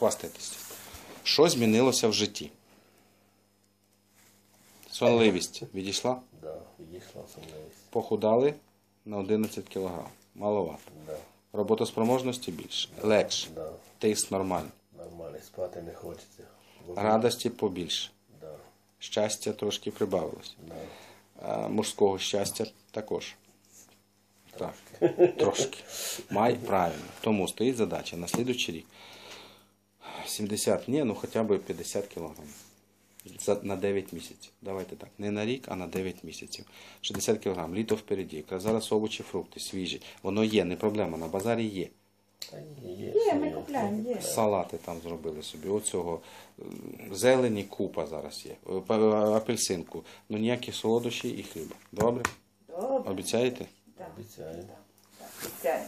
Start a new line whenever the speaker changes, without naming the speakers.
Хвастайтеся. Що змінилося в житті? Сонливість відійшла?
Да, відійшла сонливість.
Похудали на 11 кг. Маловато.
Да,
Роботоспроможності більше. Легше.
да,
Тиск нормальний.
нормально, спати не хочеться.
Радості побільше.
Да,
Щастя трошки прибавилось.
да.
А мужського щастя також. Так, трошки. Правильно. Тому стоїть задача на слідуючий рік. 70, ні, ну хоча б 50 кілограмів. На 9 місяців. Давайте так. Не на рік, а на 9 місяців. 60 кілограм. Літо впереді. Якраз зараз овочі, фрукти, свіжі. Воно є, не проблема. На базарі є.
Та є,
Є, ми купляємо, є.
Салати там зробили собі. Оцього. Зелені купа зараз є. Апельсинку. Ну ніякі солодощі і хліба. Добре?
Добре.
Обіцяєте?
Так.
Обіцяю.
Обіцяю.